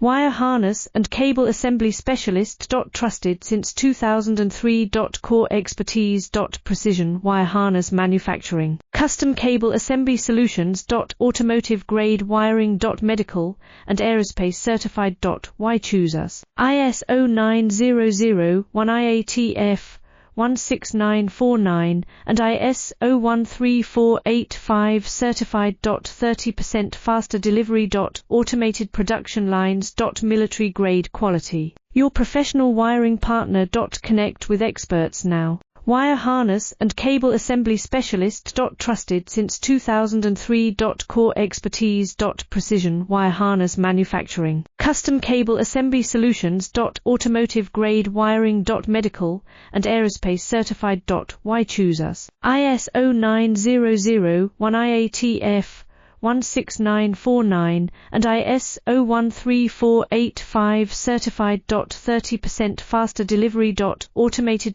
Wire harness and cable assembly specialist. Trusted since 2003. Core expertise. Precision wire harness manufacturing. Custom cable assembly solutions. Automotive grade wiring. Medical and aerospace certified. Why choose us? ISO 9001 IATF 16949 and ISO 13485 certified. 30% faster delivery. Automated production lines. Military grade quality. Your professional wiring partner. Connect with experts now. Wire harness and cable assembly specialist. Trusted since 2003. Core expertise. Precision wire harness manufacturing. Custom cable assembly solutions. Automotive grade wiring. Medical and aerospace certified. Why choose us? ISO 9001 IATF 16949 and ISO 13485 certified. 30% faster delivery. Automated